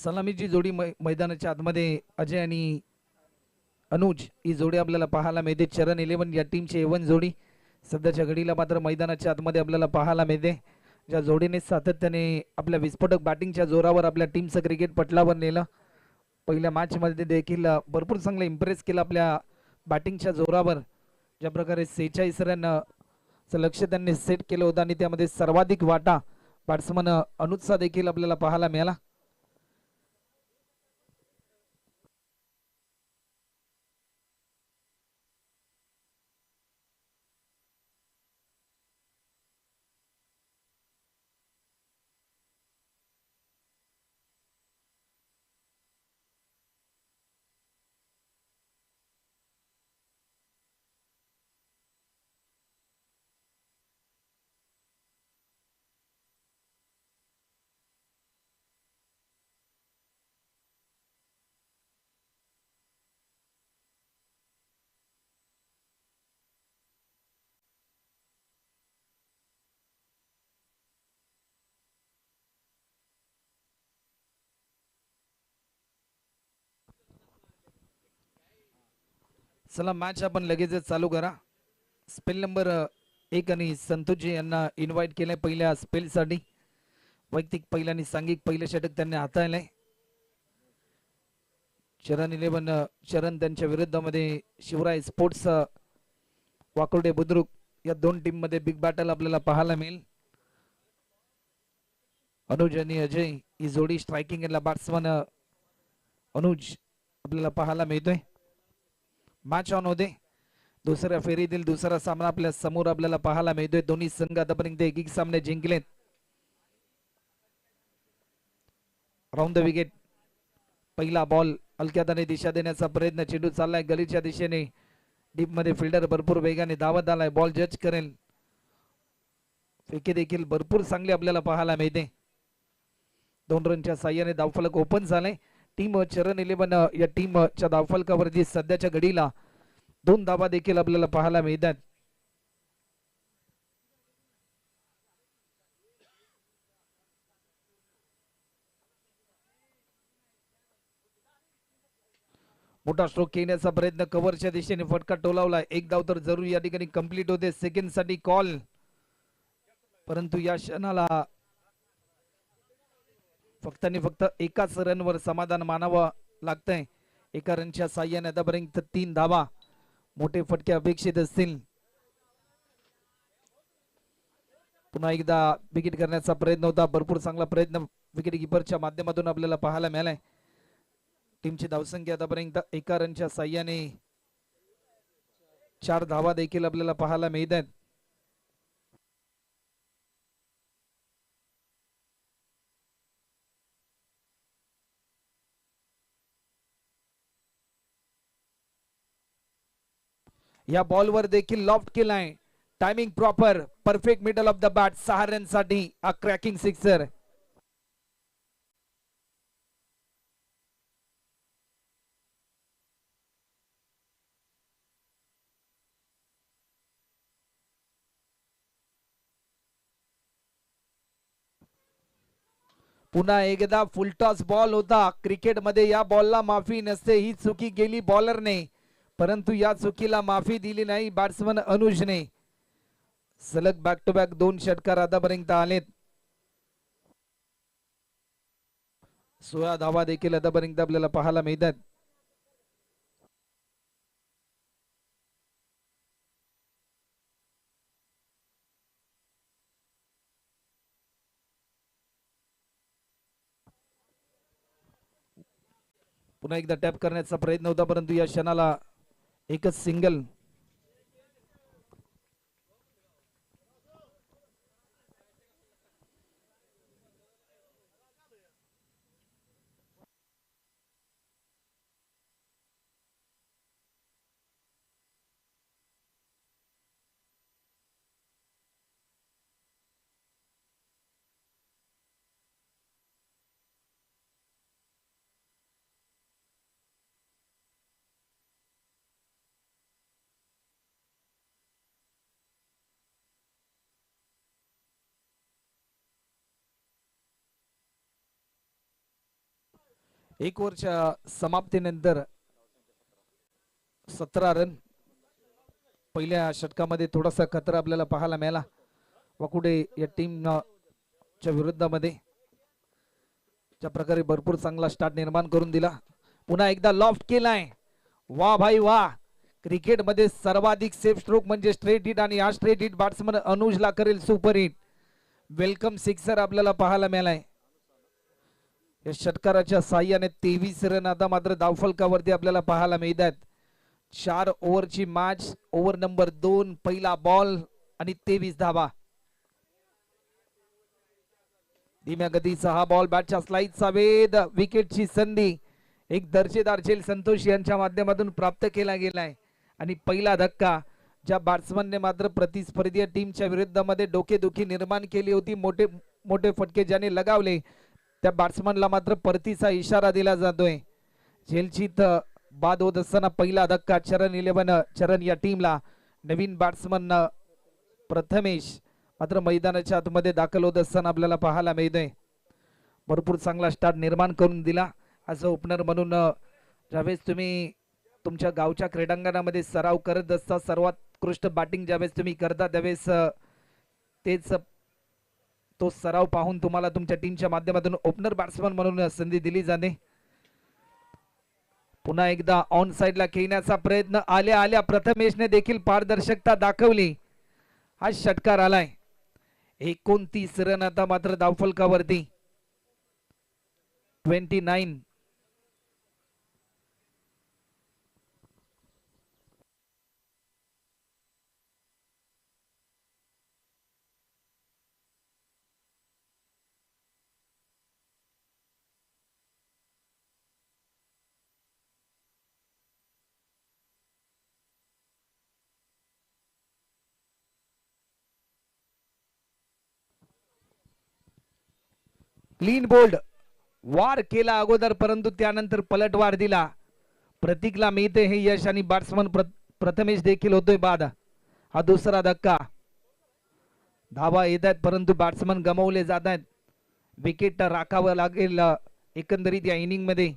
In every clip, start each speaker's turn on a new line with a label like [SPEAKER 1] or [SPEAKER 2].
[SPEAKER 1] सलामीची जोडी मैदानाच्या आतमध्ये अजय आणि अनुज ही जोडी आपल्याला पाहायला मिळते. चरण 11 या टीमची एवन जोडी सध्याच्या घडीला मात्र मैदानाच्या आतमध्ये आपल्याला पाहायला मिळते. ज्या जोडीने सातत्याने आपल्या विस्फोटक बॅटिंगच्या जोरावर आपल्या टीमचं क्रिकेट पटलावर नेलं. पहिल्या मॅचमध्ये देखील भरपूर चांगलं इम्प्रेस केलं आपल्या बॅटिंगच्या जोरावर. ज्या प्रकारे 46 रनचं लक्ष्य त्यांनी सेट केलं होतं आणि त्यामध्ये सर्वाधिक वाटा बॅट्समन अनुजचा देखील आपल्याला पाहायला मिळाला. चला मॅच आपण लगेचच चालू करा. स्पेल नंबर 1 आणि संतोषजी यांना इन्व्हाइट केलंय पहिल्या स्पेलसाठी. वैयक्तिक पहिल्या आणि सांघिक पहिलं षटक त्यांनी हाताळलंय. चरण 11 चरण त्यांच्या विरुद्धमध्ये शिवराय स्पोर्ट्स वाकोडे बुद्रुक या दोन टीम मध्ये बिग बॅटल आपल्याला पाहायला मिळेल. अनुज आणि अजय ही जोडी स्ट्रायकिंग याला बॅट्समन अनुज आपल्याला पाहायला मिळतोय. मॅच ऑन होते. दुसऱ्या फेरीतील दुसरा सामना आपल्या समोर आपल्याला पाहायला मिळतोय. दोन्ही संघ आतापर्यंत एक सामने जिंकलेत. Round the wicket. पहिला बॉल हलक्यात दिशा देण्याचा प्रयत्न. चेंडू चाललाय गलीच्या दिशेने. डीप मध्ये फिल्डर भरपूर वेगाने धावत आलाय. बॉल जज करेल. फेके देखील भरपूर चांगले आपल्याला पाहायला मिळते. 2 रनच्या साह्याने धावफलक ओपन झाले. टीम चरण 11 या टीमच्या धावफलकावरती सध्याच्या घडीला 2 धावा देखील आपल्याला पाहायला मिळतात. मोठा स्ट्रोक घेण्याचा प्रयत्न. कव्हरच्या दिशेने फटका टोलावलाय. एक धाव तर जरूर या ठिकाणी कंप्लीट होते. सेकंड साठी कॉल, परंतु या क्षणाला फक्त आणि फक्त एकाच रनवर समाधान मानावं लागतंय. एका रनच्या साह्याने आतापर्यंत 3 धावा. मोठे फटके अपेक्षित असतील. पुन्हा एकदा विकेट करण्याचा प्रयत्न होता. भरपूर चांगला प्रयत्न विकेट किपरच्या माध्यमातून आपल्याला पाहायला मिळालाय. टीमची धावसंख्या आतापर्यंत एका रनच्या साह्याने 4 धावा देखील आपल्याला पाहायला मिळतात. या बॉलवर देखील लॉफ्ट केलाय. Timing proper, perfect middle of the bat. 6 run साठी क्रॅकिंग सिक्सर. पुन्हा एकदा फुलटॉस बॉल होता. क्रिकेट मध्ये या बॉलला माफी नसते. ही चुकी केली बॉलरने, परंतु या चुकीला माफी दिली नाही बॅट्समन अनुजने. सलग बॅक टू बॅक 2 षटकार आतापर्यंत आलेत. 16 धावा देखील आतापर्यंत आपल्याला पाहायला मिळतात. पुन्हा एकदा टॅप करण्याचा प्रयत्न होता, परंतु या क्षणाला एकच सिंगल. एक ओव्हरच्या समाप्तीनंतर 17 रन. पहिल्या षटकामध्ये थोडासा खतरा आपल्याला पाहायला मिळाला वकुडे या टीमच्या विरुद्धामध्ये. ज्या प्रकारे भरपूर चांगला स्टार्ट निर्माण करून दिला. पुन्हा एकदा लॉफ्ट केलाय. वा भाई वा. क्रिकेटमध्ये सर्वाधिक सेफ स्ट्रोक म्हणजे स्ट्रेट हिट आणि हा स्ट्रेट हिट बॅट्समन अनुजला करेल सुपर हिट. वेलकम सिक्सर आपल्याला पाहायला मिळालाय. या षटकाराच्या साह्याने 23 रन आता मात्र धावफलकावरती आपल्याला पाहायला मिळतात. 4 ओव्हरची मॅच. ओव्हर नंबर 2 पहिला बॉल आणि 23 धावा. धीम्या गतीचा हा बॉल बॅटच्या स्लाइडचा वेध. विकेटची संधी एक दर्जेदार झेल संतोष यांच्या माध्यमातून प्राप्त केला गेलाय आणि पहिला धक्का ज्या बॅट्समनने मात्र प्रतिस्पर्धीय टीमच्या विरुद्धामध्ये डोकेदुखी निर्माण केली होती, मोठे मोठे फटके ज्याने लगावले, त्या बॅट्समनला मात्र परतीचा इशारा दिला जातोय. झेलचीत बाद होत असताना पहिला धक्का चरण या टीमला. नवीन बॅट्समन प्रथमेश मात्र मैदानाच्या आतमध्ये दाखल होत असताना आपल्याला पाहायला मिळतोय. भरपूर चांगला स्टार्ट निर्माण करून दिला. ॲज अ ओपनर म्हणून ज्यावेळेस तुम्ही तुमच्या गावच्या क्रीडांगणामध्ये सराव करत असता, सर्वात उत्कृष्ट बॅटिंग ज्यावेळेस तुम्ही करता त्यावेळेस तेच तो सराव पाहून तुम्हाला तुमच्या टीमच्या माध्यमातून ओपनर बॅट्समन म्हणून संधी दिली जाते. पुन्हा एकदा ऑन साइडला खेळण्याचा प्रयत्न आल्या प्रथमेशने देखील पारदर्शकता दाखवली. हा षटकार आलाय. 29 रन आता मात्र धावफलकावरती. 29. क्लीन बोल्ड वार केला अगोदर, परंतु त्यानंतर पलटवार दिला. प्रतीकला मिळते हे यश आणि बॅट्समन प्रथमेश देखील होतोय बाद. हा दुसरा धक्का. धावा येत आहेत परंतु बॅट्समन गमावले जात आहेत. विकेट राखावं लागेल एकंदरीत या इनिंग मध्ये.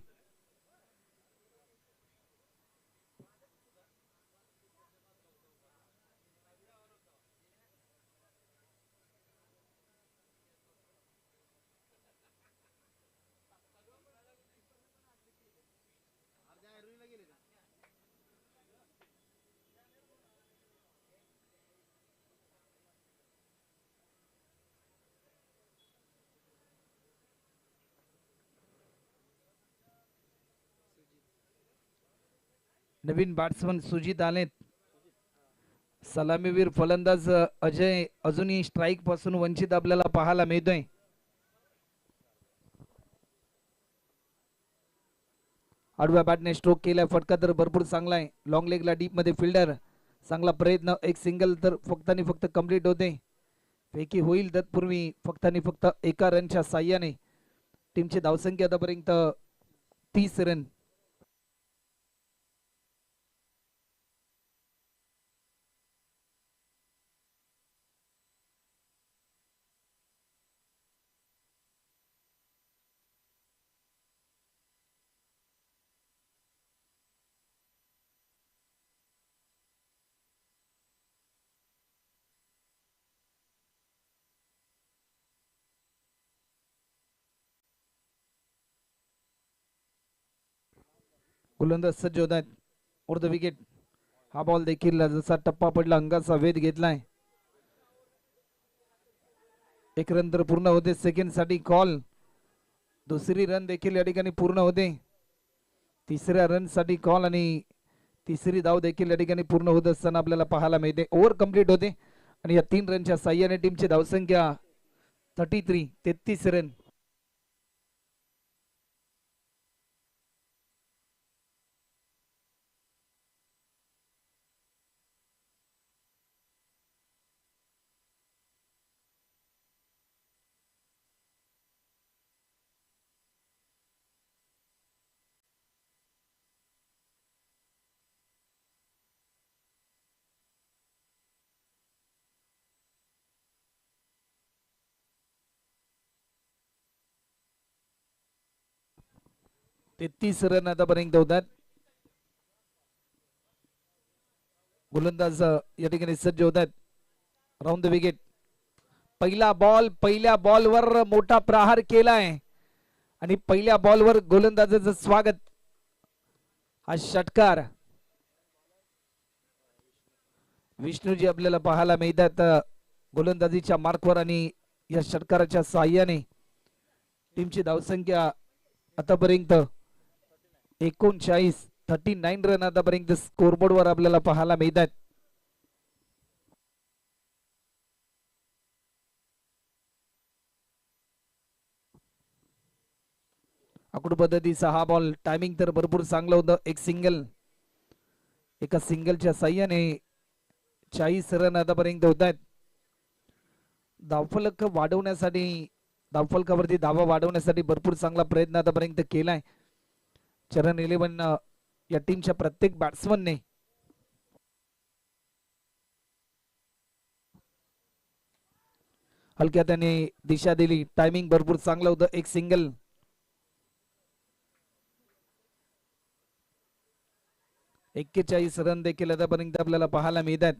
[SPEAKER 1] नवीन बॅट्समन सुजित आलेत. सलामीवीर फलंदाज अजय अजूनही स्ट्राईक पासून वंचित आपल्याला पाहायला मिळतोय. आडव्या बॅटने स्ट्रोक केलाय. फटका तर भरपूर चांगला आहे. लॉंग लेगला डीप मध्ये फिल्डर चांगला प्रयत्न. एक सिंगल तर फक्त आणि फक्त कंप्लीट होते. फेकी होईल तत्पूर्वी फक्त आणि फक्त एका रनच्या साह्याने टीमची धावसंख्या आतापर्यंत 30 रन. गोलंदाज सज्ज होत आहेत. Over the wicket. हा बॉल देखील जसा टप्पा पडला अंगाचा वेध घेतलाय. एक रन तर पूर्ण होते. सेकंड साठी कॉल. दुसरी रन देखील या ठिकाणी पूर्ण होते. तिसऱ्या रन साठी कॉल आणि तिसरी धाव देखील या ठिकाणी पूर्ण होत असताना आपल्याला पाहायला मिळते. ओव्हर कंप्लीट होते आणि या 3 रनच्या साह्याने टीमची धावसंख्या 33 रन. 33 रन आतापर्यंत होतात. गोलंदाज या ठिकाणी सज्ज होतात. Round the wicket. पहिल्या बॉलवर मोठा प्रहार केलाय आणि पहिल्या बॉलवर गोलंदाजाचं स्वागत. हा षटकार विष्णूजी आपल्याला पाहायला मिळतात गोलंदाजीच्या मार्कवर आणि या षटकाराच्या साहाय्याने टीमची धावसंख्या आतापर्यंत 39 रन आतापर्यंत स्कोरबोर्डवर आपल्याला पाहायला मिळतात. आकुड पद्धतीचा हा बॉल टायमिंग तर भरपूर चांगलं होतं. एक सिंगल, एका सिंगलच्या साह्याने 40 रन आतापर्यंत होत आहेत. धावफलक वाढवण्यासाठी, धावफलकावरती धावा वाढवण्यासाठी भरपूर चांगला प्रयत्न आतापर्यंत केलाय चरण 11 या टीमच्या प्रत्येक बॅट्समनने. हलक्या त्याने दिशा दिली. टायमिंग भरपूर चांगलं होतं. एक सिंगल, 41 रन देखील आतापर्यंत आपल्याला पाहायला मिळतात.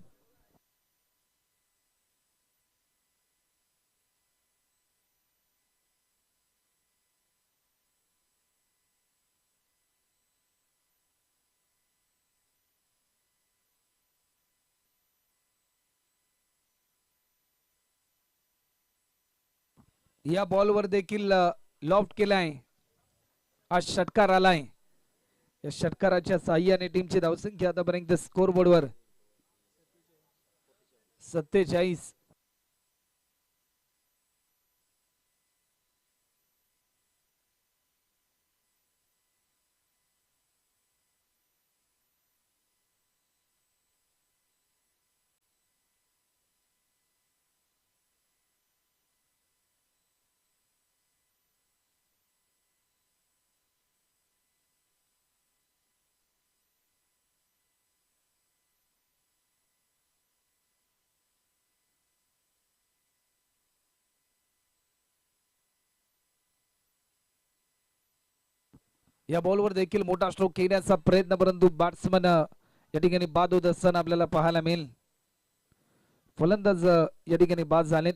[SPEAKER 1] या बॉलवर देखील लॉफ्ट केलाय. हा षटकार आलाय. या षटकाराच्या साह्याने टीमची धावसंख्या आतापर्यंत स्कोर बोर्डवर 47. या बॉलवर देखील मोठा स्ट्रोक घेण्याचा प्रयत्न, परंतु बॅट्समन या ठिकाणी बाद होत असताना आपल्याला पाहायला मिळेल. फलंदाज या ठिकाणी बाद झालेत.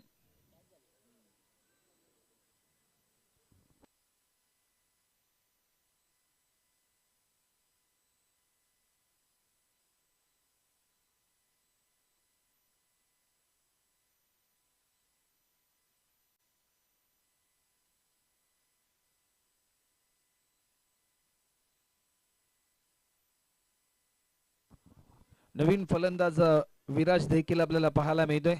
[SPEAKER 1] नवीन फलंदाज विराज देखील आपल्याला पाहायला मिळतोय.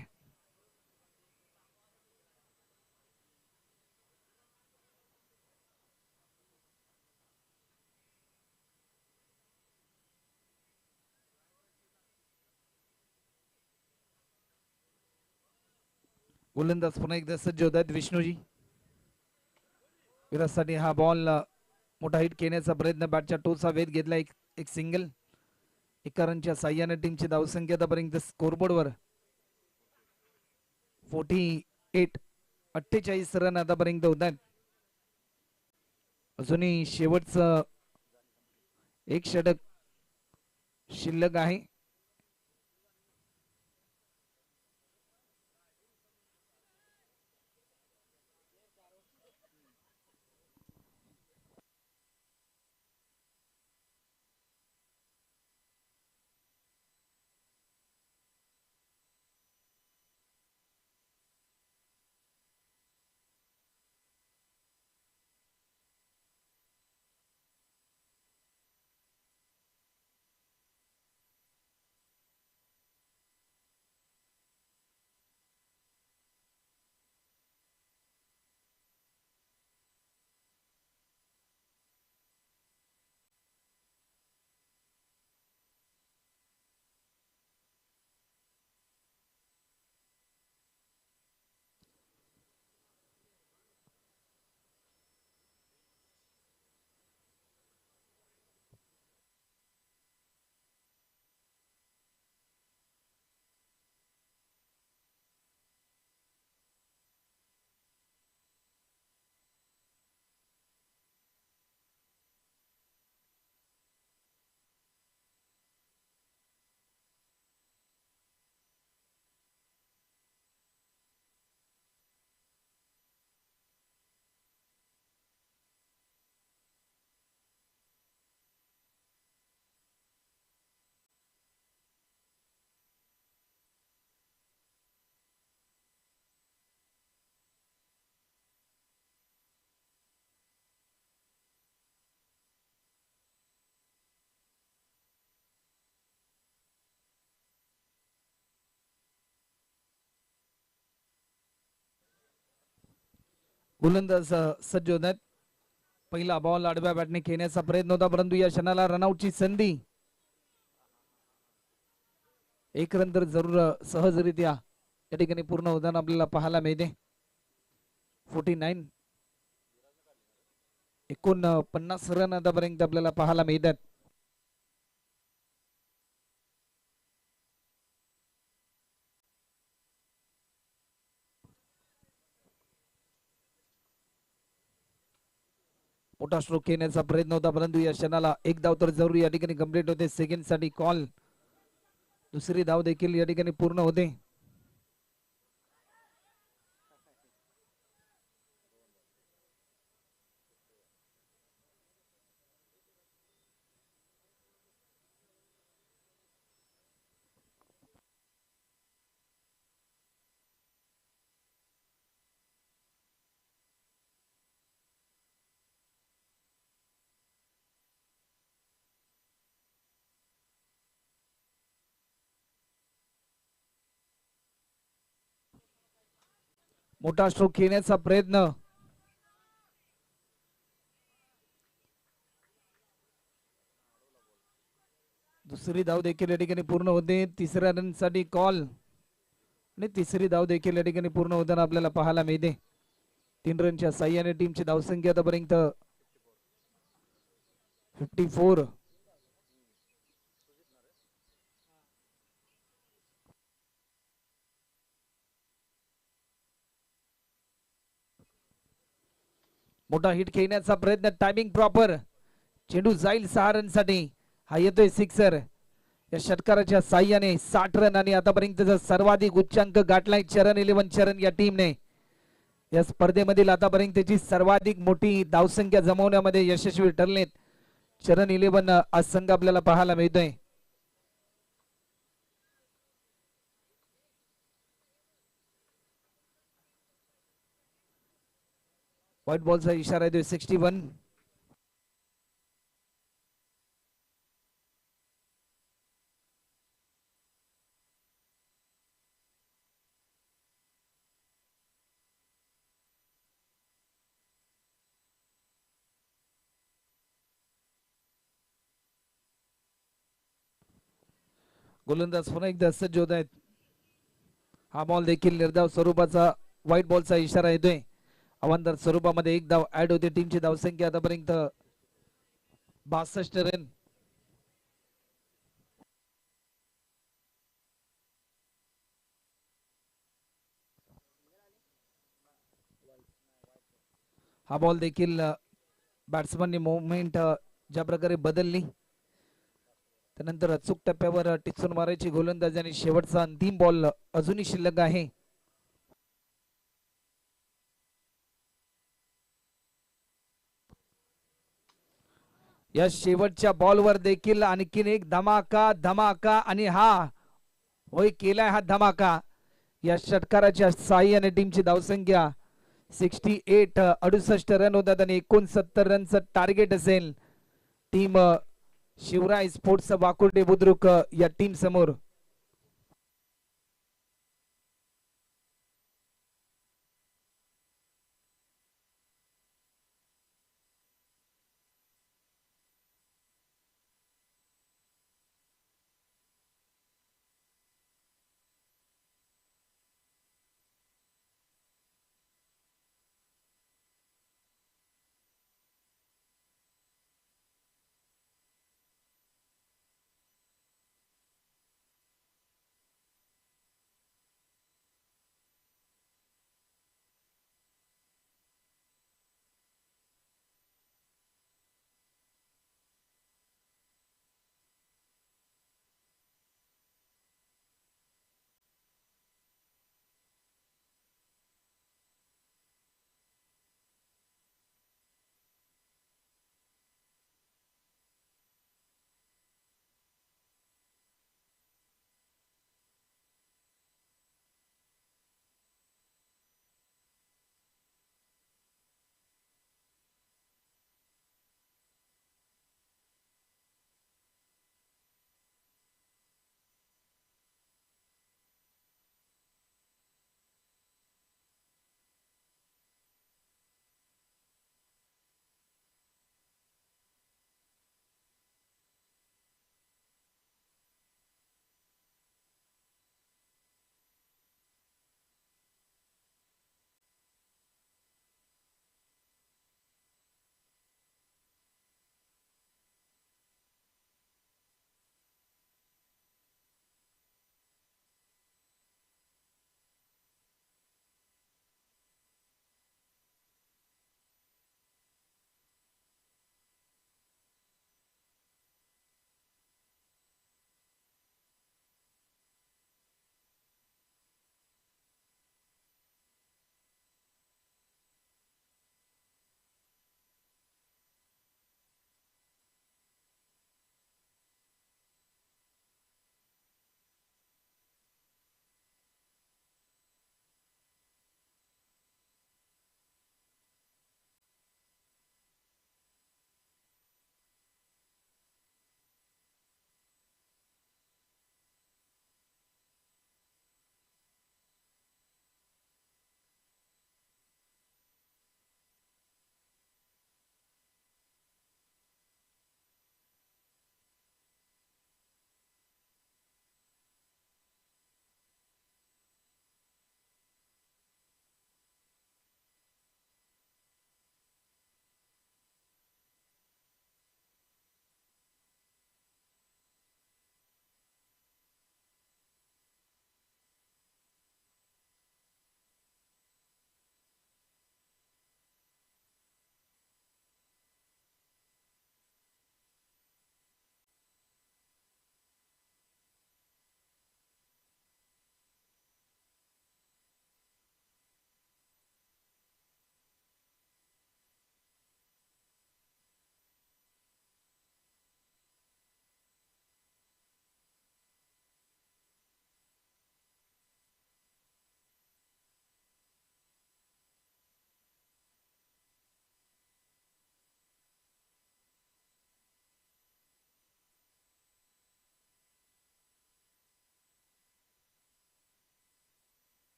[SPEAKER 1] गोलंदाज पुन्हा एकदा सज्ज होत आहेत विष्णूजी. विराजसाठी हा बॉल मोठा हिट घेण्याचा प्रयत्न. बॅटच्या टोचा वेध घेतला. एक सिंगल. एका रनच्या साह्याने टीमची धावसंख्या आतापर्यंत स्कोरबोर्डवर 48 रन आतापर्यंत होत आहेत. अजूनही शेवटचं एक षटक शिल्लक आहे. गोलंदाज सज्ज होत आहेत. पहिला बॉल आडव्या बॅटने खेळण्याचा प्रयत्न होता, परंतु या क्षणाला रनआउटची संधी. एक रन तर जरूर सहजरित्या या ठिकाणी पूर्ण होताना आपल्याला पाहायला मिळते. 49 49 रन आतापर्यंत आपल्याला पाहायला मिळतात. मोठा स्ट्रोक खेळण्याचा प्रयत्न होता, परंतु या क्षणाला एक धाव तर जरूर या ठिकाणी कंप्लीट होते. सेकंड साठी कॉल. दुसरी धाव देखील या ठिकाणी पूर्ण होते. मोठा स्ट्रोक खेळण्याचा प्रयत्न. दुसरी धाव देखील या ठिकाणी पूर्ण होते. तिसऱ्या रन साठी कॉल आणि तिसरी धाव देखील या ठिकाणी पूर्ण होताना आपल्याला पाहायला मिळते. 3 रनच्या साह्याने टीमची धावसंख्या आतापर्यंत 54. मोठा हिट खेळण्याचा प्रयत्न. Timing proper. चेंडू जाईल 6 रन साठी. हा येतोय सिक्सर. या षटकाराच्या साह्याने 60 रन आणि आतापर्यंतचा सर्वाधिक उच्चांक गाठलाय चरण 11 चरण या टीमने. या स्पर्धेमधील आतापर्यंतची सर्वाधिक मोठी धावसंख्या जमवण्यामध्ये यशस्वी ठरलेत चरण 11 आज संघ आपल्याला पाहायला मिळतोय. व्हाईट बॉलचा इशारा येतोय. 61. गोलंदाज पुन्हा एकदा सज्ज होत आहेत. हा बॉल देखील निर्धाव स्वरूपाचा व्हाईट बॉलचा इशारा येतोय. अवांतर स्वरूपामध्ये एक धाव ऍड होते. टीमची धावसंख्या आतापर्यंत 62 रन. हा बॉल देखील बॅट्समननी मुवमेंट ज्या प्रकारे बदलली त्यानंतर अचूक टप्प्यावर टिचून मारायची गोलंदाजी आणि शेवटचा अंतिम बॉल अजूनही शिल्लक आहे. या शेवटच्या बॉलवर देखील आणखीन एक धमाका धमाका आणि हा होय केलाय हा धमाका. या षटकाराच्या साह्याने टीमची धावसंख्या 68 68 रन होतात आणि 69 रनचं टार्गेट असेल टीम शिवराय स्पोर्ट्स वाकुर्डे बुद्रुक या टीम समोर.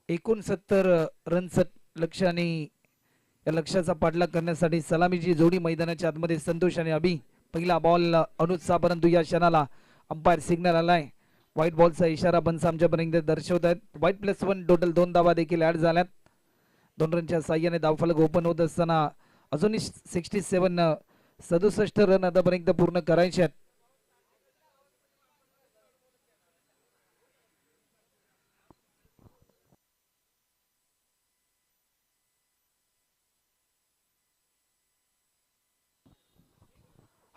[SPEAKER 1] 69 रनचं लक्ष्याने या लक्ष्याचा पाठलाग करण्यासाठी सलामीची जोडी मैदानाच्या आतमध्ये संतोष आणि अभि. पहिला बॉल अनुजचा, परंतु या क्षणाला अंपायर सिग्नल आलाय. व्हाईट बॉलचा इशारा पंच आमच्यापर्यंत दर्शवत आहेत. व्हाईट +1 टोटल 2 धावा देखील ऍड झाल्यात. 2 रनच्या साह्याने धावफलक ओपन होत असताना अजूनही 67 रन आतापर्यंत पूर्ण करायचे आहेत.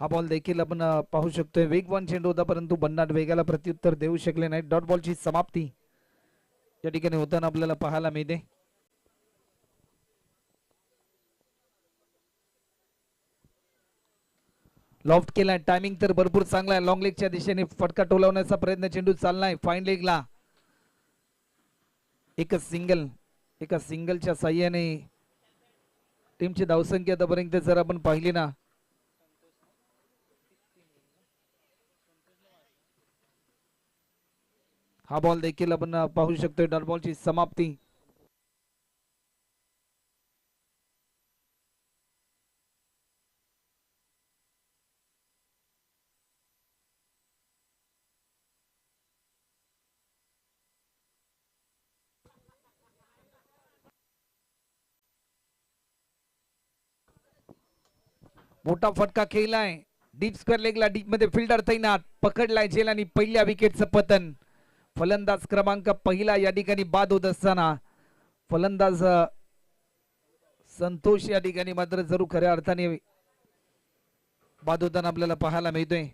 [SPEAKER 1] हा बॉल देखील आपण पाहू शकतोय. वेगवान चेंडू होता, परंतु भन्नाट वेगाला प्रत्युत्तर देऊ शकले नाही. डॉट बॉलची समाप्ती या ठिकाणी होताना आपल्याला पाहायला मिळते. लॉफ्ट केलाय, टायमिंग तर भरपूर चांगला आहे. लॉंग लेगच्या दिशेने फटका टोलवण्याचा प्रयत्न चेंडू चाललाय. फाईन लेगला एका सिंगलच्या साह्याने टीमची धावसंख्या आतापर्यंत जर आपण पाहिली ना, हा बॉल देखील आपण पाहू शकतोय. डॉट बॉलची समाप्ती. मोठा फटका खेळलाय डीप स्क्वेअर लेगला. डीप मध्ये फिल्डर तैनात, पकडलाय झेल आणि पहिल्या विकेटचं पतन. फलंदाज क्रमांक पहिला या ठिकाणी बाद होत असताना फलंदाज संतोष या ठिकाणी मात्र जरूर खऱ्या अर्थाने बाद होताना आपल्याला पाहायला मिळतोय.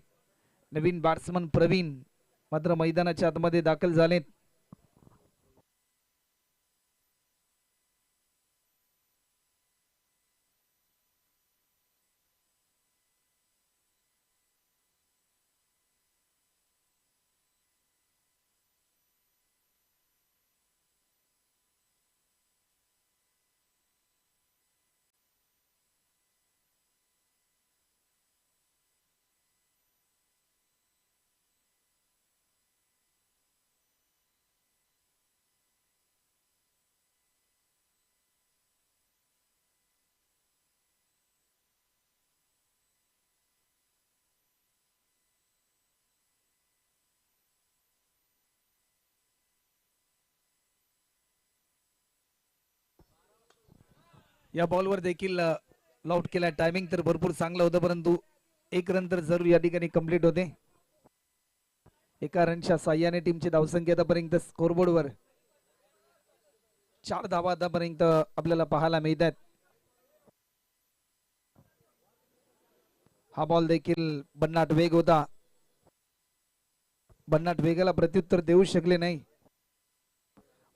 [SPEAKER 1] नवीन बॅट्समन प्रवीण मात्र मैदानाच्या आतमध्ये दाखल झालेत. या बॉलवर देखील लॉट केला. टायमिंग तर भरपूर चांगलं होतं, परंतु एक रन तर जरूर या ठिकाणी कंप्लीट होते. एका रनच्या साह्याने टीमची धावसंख्या आतापर्यंत स्कोरबोर्डवर 4 धावा आतापर्यंत आपल्याला पाहायला मिळतात. हा बॉल देखील भन्नाट वेग होता, भन्नाट वेगाला प्रत्युत्तर देऊ शकले नाही.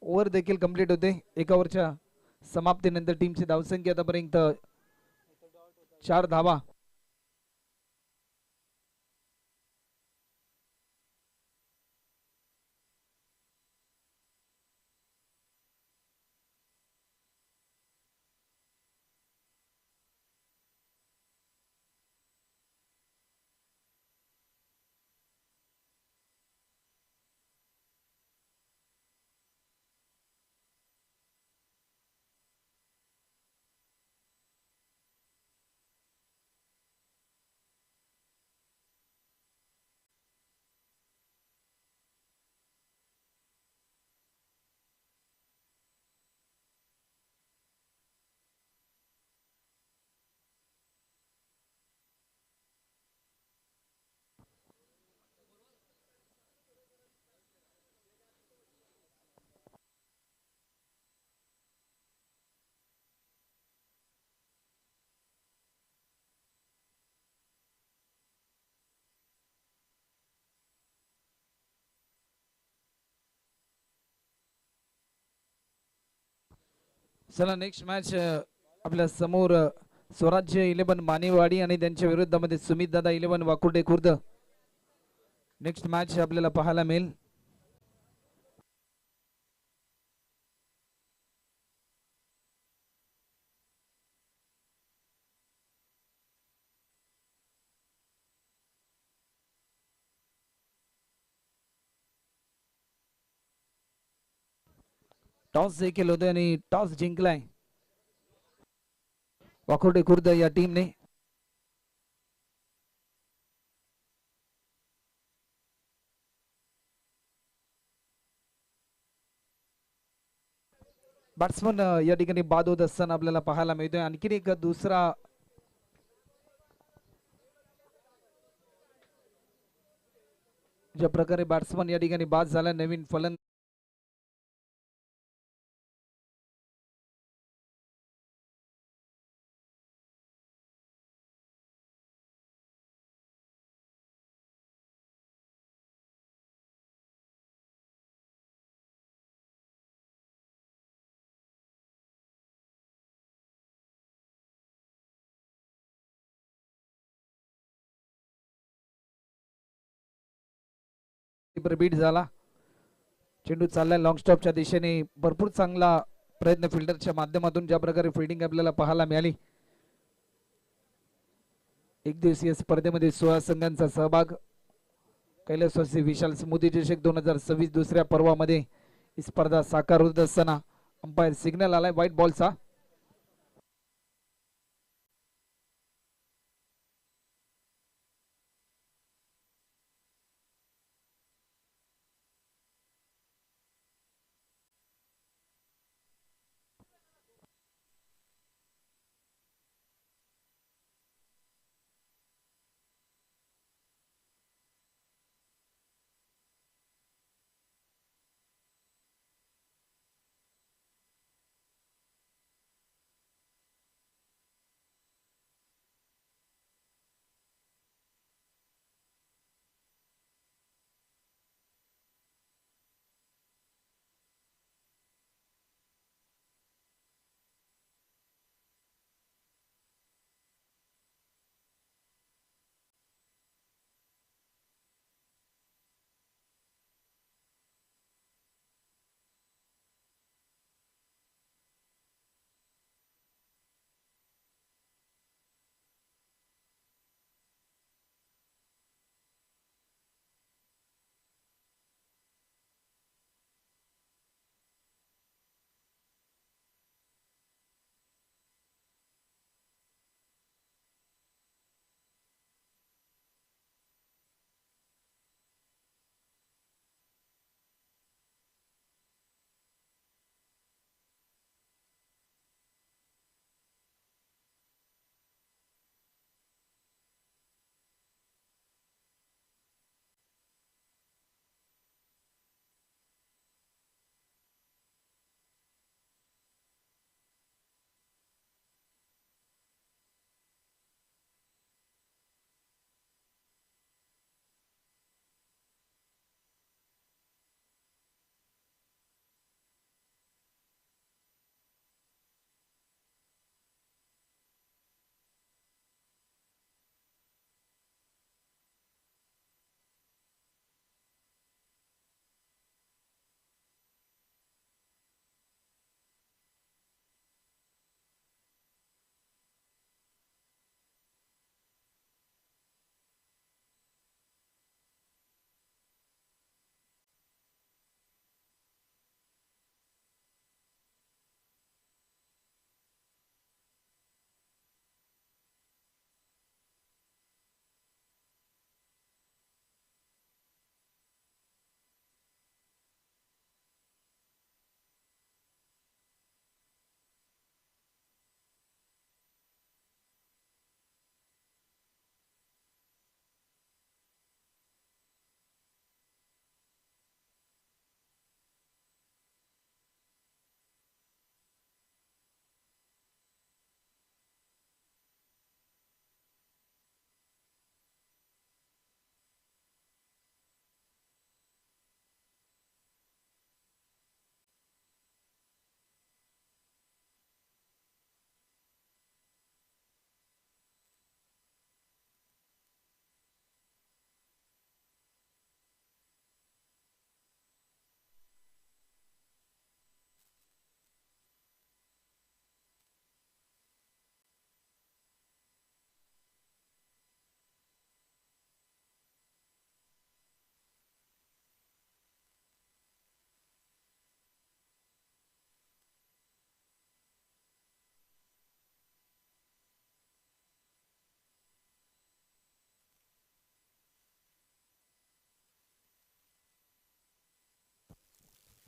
[SPEAKER 1] ओव्हर देखील कंप्लीट होते. एका ओव्हरच्या समाप्तीनंतर टीमची धावसंख्या आतापर्यंत 4 धावा. चला नेक्स्ट मॅच आपल्या समोर स्वराज्य 11 मानेवाडी आणि त्यांच्या विरुद्धामध्ये सुमित दादा 11 वाकुर्डे खुर्द. नेक्स्ट मॅच आपल्याला पाहायला मिळेल. टॉस देखील होतोय आणि टॉस जिंकलाय वाकोर्डे खुर्द या टीमने. बॅट्समन या ठिकाणी बाद होत असताना आपल्याला पाहायला मिळतोय. आणखीन एक दुसरा ज्या प्रकारे बॅट्समन या ठिकाणी बाद झाला नवीन फलंदाज बीट झाला. चेंडू चाललाय लॉंग स्टॉपच्या दिशेने. भरपूर चांगला प्रयत्न फिल्डरच्या माध्यमातून ज्या प्रकारे फिल्डिंग आपल्याला पाहायला मिळाली. एक दिवसीय स्पर्धेमध्ये 16 संघांचा सहभाग. कैलासवासी विशाल स्मृती चषक 2026 दुसऱ्या पर्वामध्ये ही स्पर्धा साकार होत असताना अंपायर सिग्नल आलाय व्हाईट बॉलचा.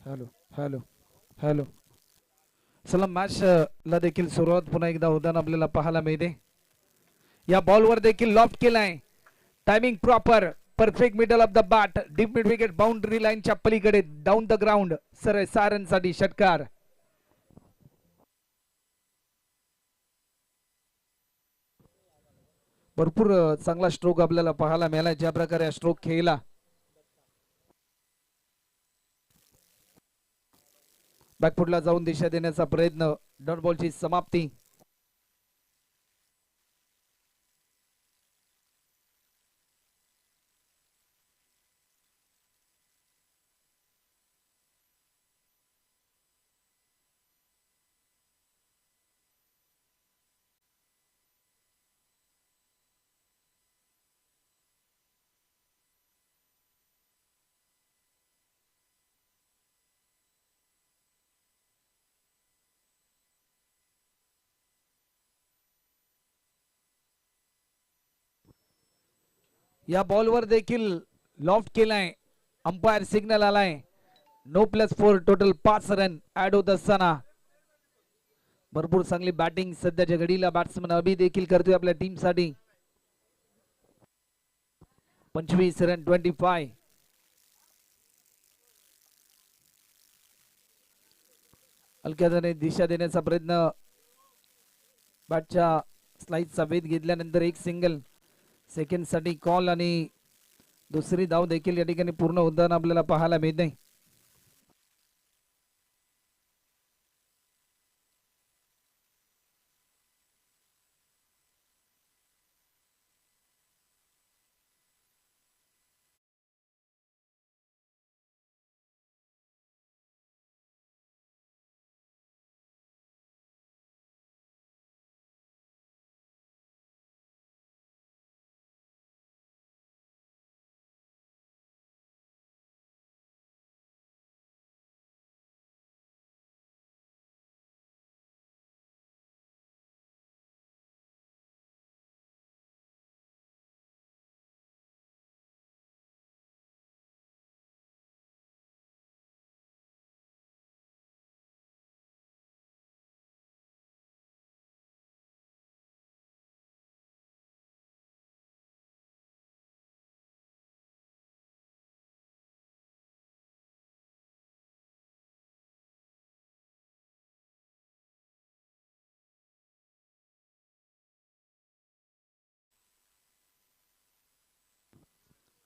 [SPEAKER 1] Hello hello hello. चला मॅच ला देखील सुरुवात पुन्हा एकदा होताना आपल्याला पाहायला मिळते. या बॉलवर देखील लॉफ्ट केलाय. Timing proper, perfect middle of the bat, deep mid wicket, boundary लाईनच्या पलीकडे, डाऊन द ग्राउंड, सरळ सारनसाठी षटकार. भरपूर चांगला स्ट्रोक आपल्याला पाहायला मिळाला. ज्या प्रकारे स्ट्रोक खेळला, बॅकफुटला जाऊन दिशा देण्याचा प्रयत्न. डॉट बॉलची समाप्ती. या बॉलवर देखील लॉफ्ट केलाय. अंपायर सिग्नल आलाय. नो +4, टोटल 5 रन ऍड होत असताना भरपूर चांगली बॅटिंग सध्याच्या घडीला बॅट्समन अभि देखील करतोय आपल्या टीम साठी. 25 रन 25. हलक्याने दिशा देण्याचा प्रयत्न. बॅटच्या स्लाइसचा वेध घेतल्यानंतर एक सिंगल. सेकंड साठी कॉल आणि दुसरी धाव देखील या ठिकाणी पूर्ण होताना आपल्याला पाहायला मिळते.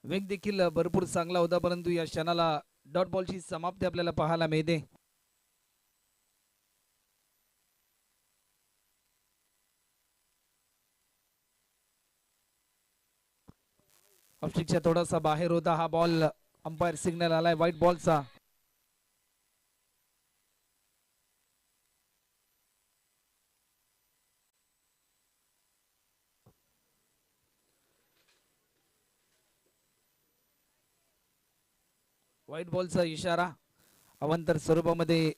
[SPEAKER 1] वेग देखील भरपूर चांगला होता, परंतु या क्षणाला डॉट बॉलची समाप्ती आपल्याला पाहायला मिळते. ऑफस्टिकच्या थोडासा बाहेर होता हा बॉल. अंपायर सिग्नल आलाय व्हाईट बॉलचा. व्हाईट बॉलचा इशारा. अवांतर स्वरूपामध्ये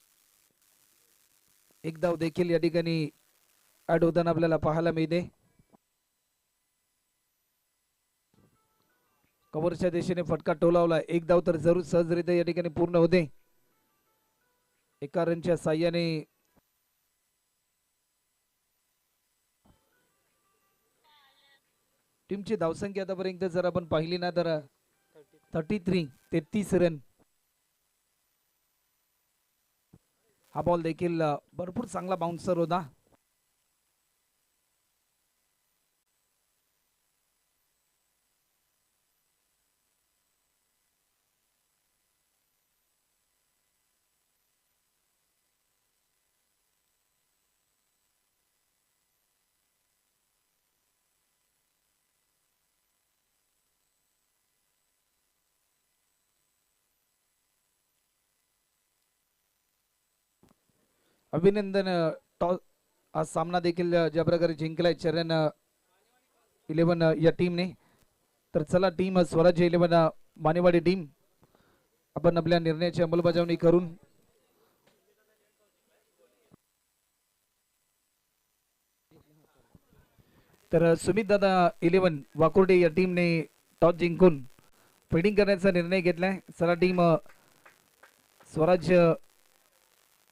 [SPEAKER 1] एक धाव देखील या ठिकाणी ऍड होताना आपल्याला पाहायला मिळते. कव्हरच्या दिशेने फटका टोलावला. एक धाव तर जरूर सहजरित्या या ठिकाणी पूर्ण होते. एका रनच्या साह्याने टीमची धावसंख्या आतापर्यंत जर आपण पाहिली ना तर 33 रन. हा बॉल देखील भरपूर चांगला बाउन्सर होता. अभिनंदन. टॉस हा सामना देखील ज्या प्रकारे जिंकलाय चरण 11 या टीमने. तर चला टीम स्वराज्य 11 मानेवाडी टीम, आपण आपल्या निर्णयाची अंमलबजावणी करून तर सुमित दादा 11 वाकुर्डे या टीमने टॉस जिंकून फिल्डिंग करण्याचा निर्णय घेतलाय. चला टीम स्वराज्य